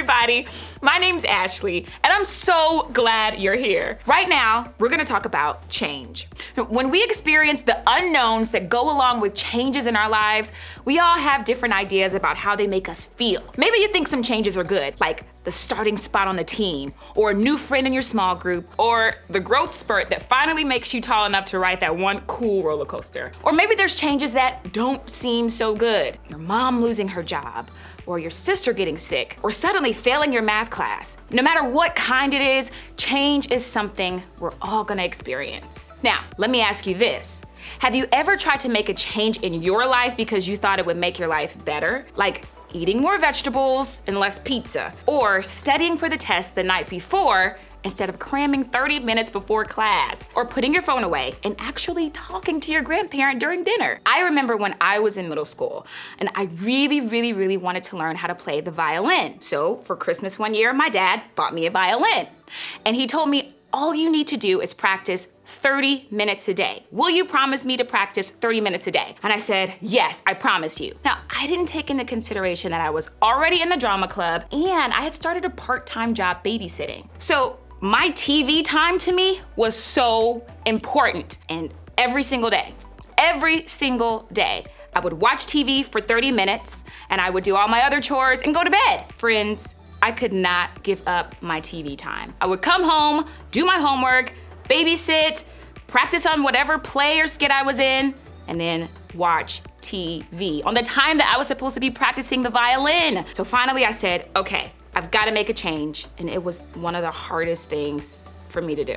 everybody. My name's Ashley, and I'm so glad you're here. Right now, we're gonna talk about change. When we experience the unknowns that go along with changes in our lives, we all have different ideas about how they make us feel. Maybe you think some changes are good, like the starting spot on the team, or a new friend in your small group, or the growth spurt that finally makes you tall enough to ride that one cool roller coaster. Or maybe there's changes that don't seem so good. Your mom losing her job, or your sister getting sick, or suddenly failing your math class. No matter what kind it is, change is something we're all gonna experience. Now, let me ask you this. Have you ever tried to make a change in your life because you thought it would make your life better? Like eating more vegetables and less pizza, or studying for the test the night before instead of cramming 30 minutes before class, or putting your phone away and actually talking to your grandparent during dinner. I remember when I was in middle school and I really wanted to learn how to play the violin. So for Christmas one year, my dad bought me a violin and he told me, all you need to do is practice 30 minutes a day. Will you promise me to practice 30 minutes a day? And I said, yes, I promise you. Now, I didn't take into consideration that I was already in the drama club and I had started a part-time job babysitting. So my TV time to me was so important. And every single day, I would watch TV for 30 minutes and I would do all my other chores and go to bed. Friends, I could not give up my TV time. I would come home, do my homework, babysit, practice on whatever play or skit I was in, and then watch TV on the time that I was supposed to be practicing the violin. So finally I said, okay, I've got to make a change. And it was one of the hardest things for me to do.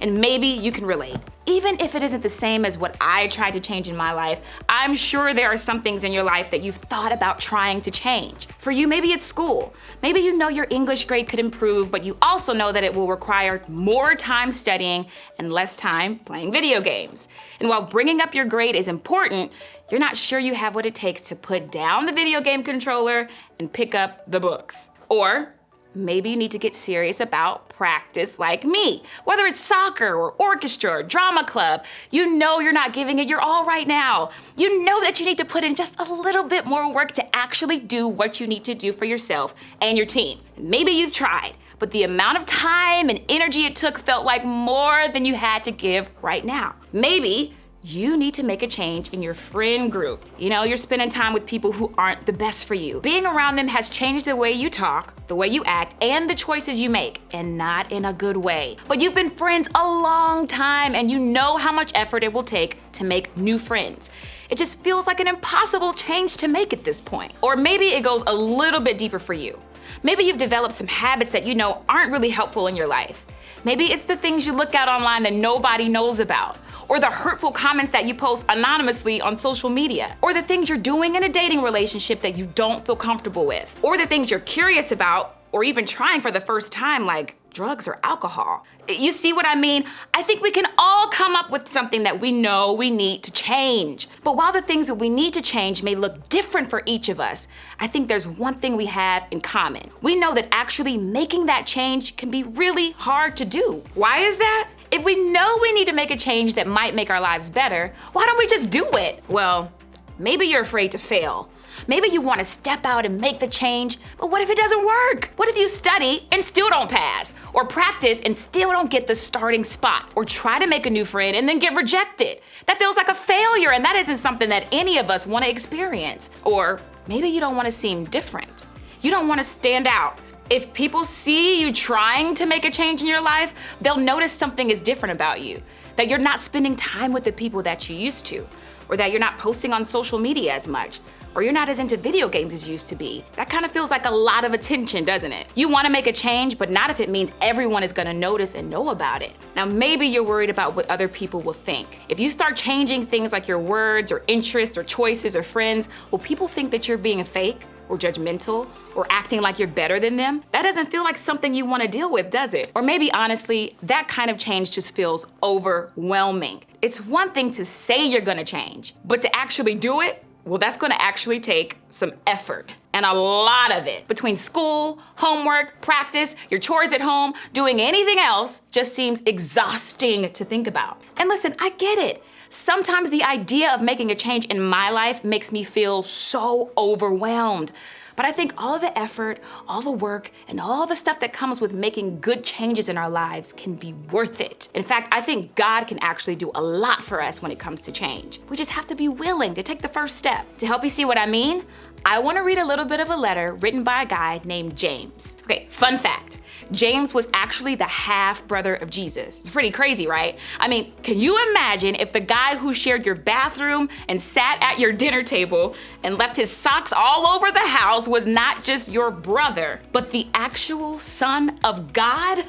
And maybe you can relate. Even if it isn't the same as what I tried to change in my life, I'm sure there are some things in your life that you've thought about trying to change. For you, maybe it's school. Maybe you know your English grade could improve, but you also know that it will require more time studying and less time playing video games. And while bringing up your grade is important, you're not sure you have what it takes to put down the video game controller and pick up the books. Or maybe you need to get serious about practice like me. Whether it's soccer or orchestra or drama club, you know you're not giving it your all right now. You know that you need to put in just a little bit more work to actually do what you need to do for yourself and your team. Maybe you've tried, but the amount of time and energy it took felt like more than you had to give right now. Maybe you need to make a change in your friend group. You know, you're spending time with people who aren't the best for you. Being around them has changed the way you talk, the way you act, and the choices you make, and not in a good way. But you've been friends a long time and you know how much effort it will take to make new friends. It just feels like an impossible change to make at this point. Or maybe it goes a little bit deeper for you. Maybe you've developed some habits that you know aren't really helpful in your life. Maybe it's the things you look at online that nobody knows about, or the hurtful comments that you post anonymously on social media, or the things you're doing in a dating relationship that you don't feel comfortable with, or the things you're curious about, or even trying for the first time, like drugs or alcohol. You see what I mean? I think we can all come up with something that we know we need to change. But while the things that we need to change may look different for each of us, I think there's one thing we have in common. We know that actually making that change can be really hard to do. Why is that? If we know we need to make a change that might make our lives better, why don't we just do it? Well, maybe you're afraid to fail. Maybe you want to step out and make the change, but what if it doesn't work? What if you study and still don't pass? Or practice and still don't get the starting spot? Or try to make a new friend and then get rejected? That feels like a failure, and that isn't something that any of us want to experience. Or maybe you don't want to seem different. You don't want to stand out. If people see you trying to make a change in your life, they'll notice something is different about you. That you're not spending time with the people that you used to, or that you're not posting on social media as much, or you're not as into video games as you used to be. That kind of feels like a lot of attention, doesn't it? You want to make a change, but not if it means everyone is going to notice and know about it. Now, maybe you're worried about what other people will think. If you start changing things like your words or interests or choices or friends, will people think that you're being fake or judgmental or acting like you're better than them? That doesn't feel like something you want to deal with, does it? Or maybe honestly, that kind of change just feels overwhelming. It's one thing to say you're going to change, but to actually do it, well, that's gonna actually take some effort, and a lot of it. Between school, homework, practice, your chores at home, doing anything else just seems exhausting to think about. And listen, I get it. Sometimes the idea of making a change in my life makes me feel so overwhelmed. But I think all the effort, all the work, and all the stuff that comes with making good changes in our lives can be worth it. In fact, I think God can actually do a lot for us when it comes to change. We just have to be willing to take the first step. To help you see what I mean, I want to read a little bit of a letter written by a guy named James. Okay, fun fact. James was actually the half-brother of Jesus. It's pretty crazy, right? I mean, can you imagine if the guy who shared your bathroom and sat at your dinner table and left his socks all over the house was not just your brother, but the actual Son of God?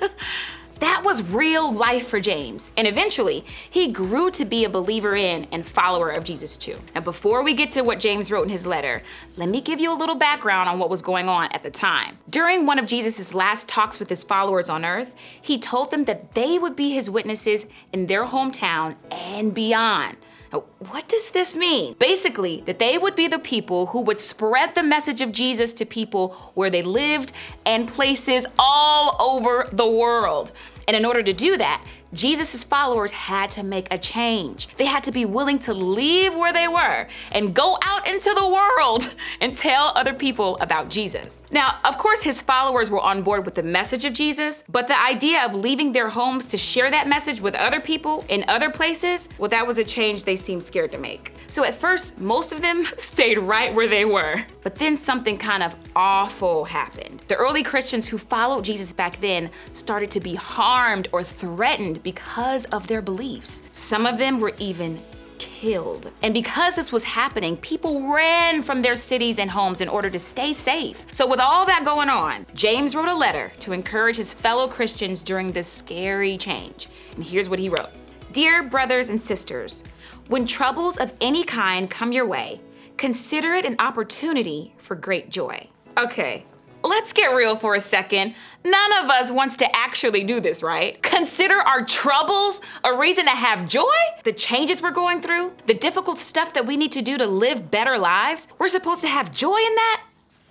That was real life for James. And eventually, he grew to be a believer in and follower of Jesus too. Now, before we get to what James wrote in his letter, let me give you a little background on what was going on at the time. During one of Jesus' last talks with his followers on earth, he told them that they would be his witnesses in their hometown and beyond. Now, what does this mean? Basically, that they would be the people who would spread the message of Jesus to people where they lived and places all over the world. And in order to do that, Jesus' followers had to make a change. They had to be willing to leave where they were and go out into the world and tell other people about Jesus. Now, of course, his followers were on board with the message of Jesus, but the idea of leaving their homes to share that message with other people in other places, well, that was a change they seemed scared to make. So at first, most of them stayed right where they were. But then something kind of awful happened. The early Christians who followed Jesus back then started to be harmed or threatened because of their beliefs. Some of them were even killed. And because this was happening, people ran from their cities and homes in order to stay safe. So with all that going on, James wrote a letter to encourage his fellow Christians during this scary change. And here's what he wrote. Dear brothers and sisters, when troubles of any kind come your way, consider it an opportunity for great joy. Okay, let's get real for a second. None of us wants to actually do this, right? Consider our troubles a reason to have joy? The changes we're going through, the difficult stuff that we need to do to live better lives, we're supposed to have joy in that?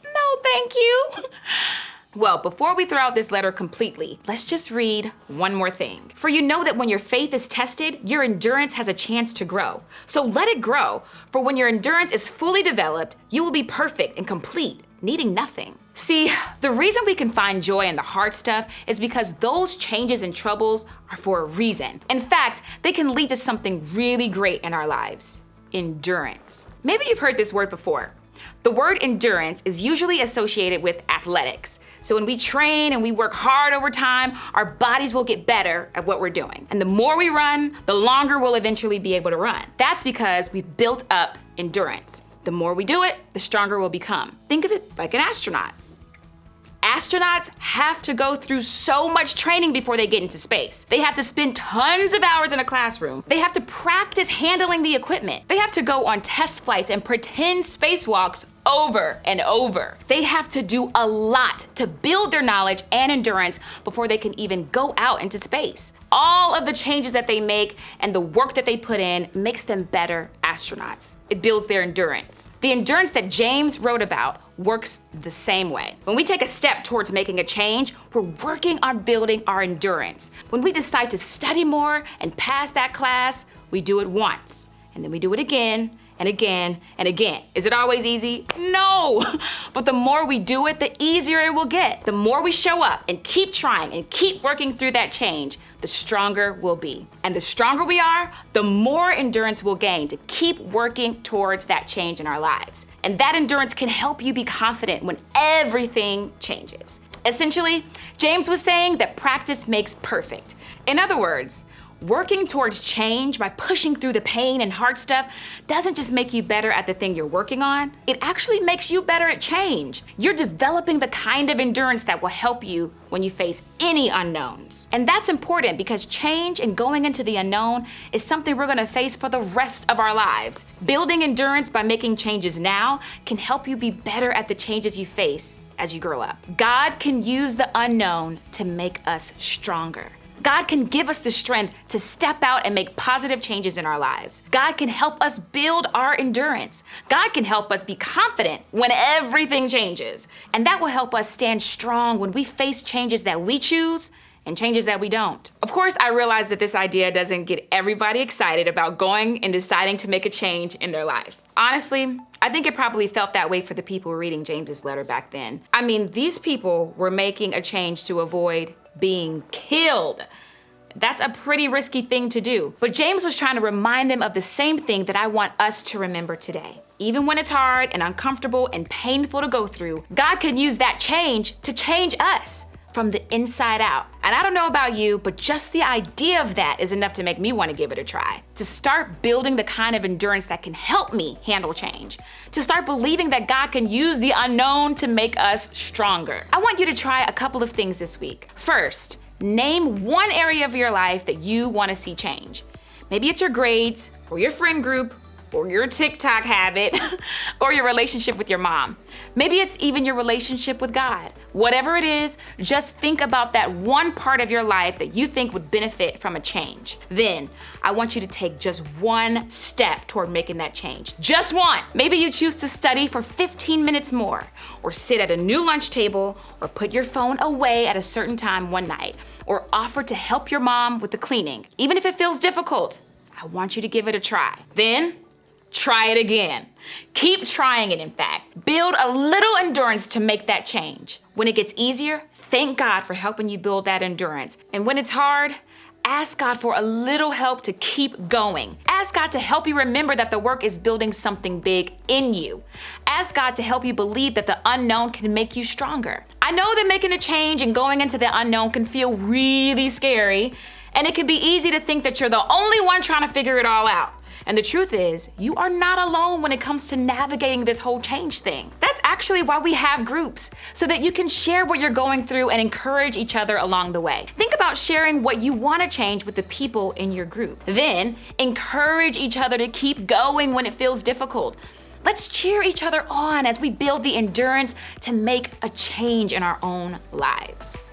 No, thank you. Well, before we throw out this letter completely, let's just read one more thing. For you know that when your faith is tested, your endurance has a chance to grow. So let it grow, for when your endurance is fully developed, you will be perfect and complete, needing nothing. See, the reason we can find joy in the hard stuff is because those changes and troubles are for a reason. In fact, they can lead to something really great in our lives. Endurance. Maybe you've heard this word before. The word endurance is usually associated with athletics. So when we train and we work hard over time, our bodies will get better at what we're doing. And the more we run, the longer we'll eventually be able to run. That's because we've built up endurance. The more we do it, the stronger we'll become. Think of it like an astronaut. Astronauts have to go through so much training before they get into space. They have to spend tons of hours in a classroom. They have to practice handling the equipment. They have to go on test flights and pretend spacewalks over and over. They have to do a lot to build their knowledge and endurance before they can even go out into space. All of the changes that they make and the work that they put in makes them better astronauts. It builds their endurance. The endurance that James wrote about works the same way. When we take a step towards making a change, we're working on building our endurance. When we decide to study more and pass that class, we do it once, and then we do it again, and again, and again. Is it always easy? No! But the more we do it, the easier it will get. The more we show up and keep trying and keep working through that change, the stronger we'll be. And the stronger we are, the more endurance we'll gain to keep working towards that change in our lives. And that endurance can help you be confident when everything changes. Essentially, James was saying that practice makes perfect. In other words, working towards change by pushing through the pain and hard stuff doesn't just make you better at the thing you're working on, it actually makes you better at change. You're developing the kind of endurance that will help you when you face any unknowns. And that's important because change and going into the unknown is something we're gonna face for the rest of our lives. Building endurance by making changes now can help you be better at the changes you face as you grow up. God can use the unknown to make us stronger. God can give us the strength to step out and make positive changes in our lives. God can help us build our endurance. God can help us be confident when everything changes. And that will help us stand strong when we face changes that we choose and changes that we don't. Of course, I realize that this idea doesn't get everybody excited about going and deciding to make a change in their life. Honestly, I think it probably felt that way for the people reading James's letter back then. I mean, these people were making a change to avoid being killed. That's a pretty risky thing to do. But James was trying to remind them of the same thing that I want us to remember today. Even when it's hard and uncomfortable and painful to go through, God can use that change to change us from the inside out. And I don't know about you, but just the idea of that is enough to make me want to give it a try. To start building the kind of endurance that can help me handle change. To start believing that God can use the unknown to make us stronger. I want you to try a couple of things this week. First, name one area of your life that you want to see change. Maybe it's your grades, or your friend group, or your TikTok habit, or your relationship with your mom. Maybe it's even your relationship with God. Whatever it is, just think about that one part of your life that you think would benefit from a change. Then, I want you to take just one step toward making that change. Just one. Maybe you choose to study for 15 minutes more, or sit at a new lunch table, or put your phone away at a certain time one night, or offer to help your mom with the cleaning. Even if it feels difficult, I want you to give it a try. Then, try it again. Keep trying it, in fact. Build a little endurance to make that change. When it gets easier, thank God for helping you build that endurance. And when it's hard, ask God for a little help to keep going. Ask God to help you remember that the work is building something big in you. Ask God to help you believe that the unknown can make you stronger. I know that making a change and going into the unknown can feel really scary, and it can be easy to think that you're the only one trying to figure it all out. And the truth is, you are not alone when it comes to navigating this whole change thing. That's actually why we have groups, so that you can share what you're going through and encourage each other along the way. Think about sharing what you want to change with the people in your group. Then, encourage each other to keep going when it feels difficult. Let's cheer each other on as we build the endurance to make a change in our own lives.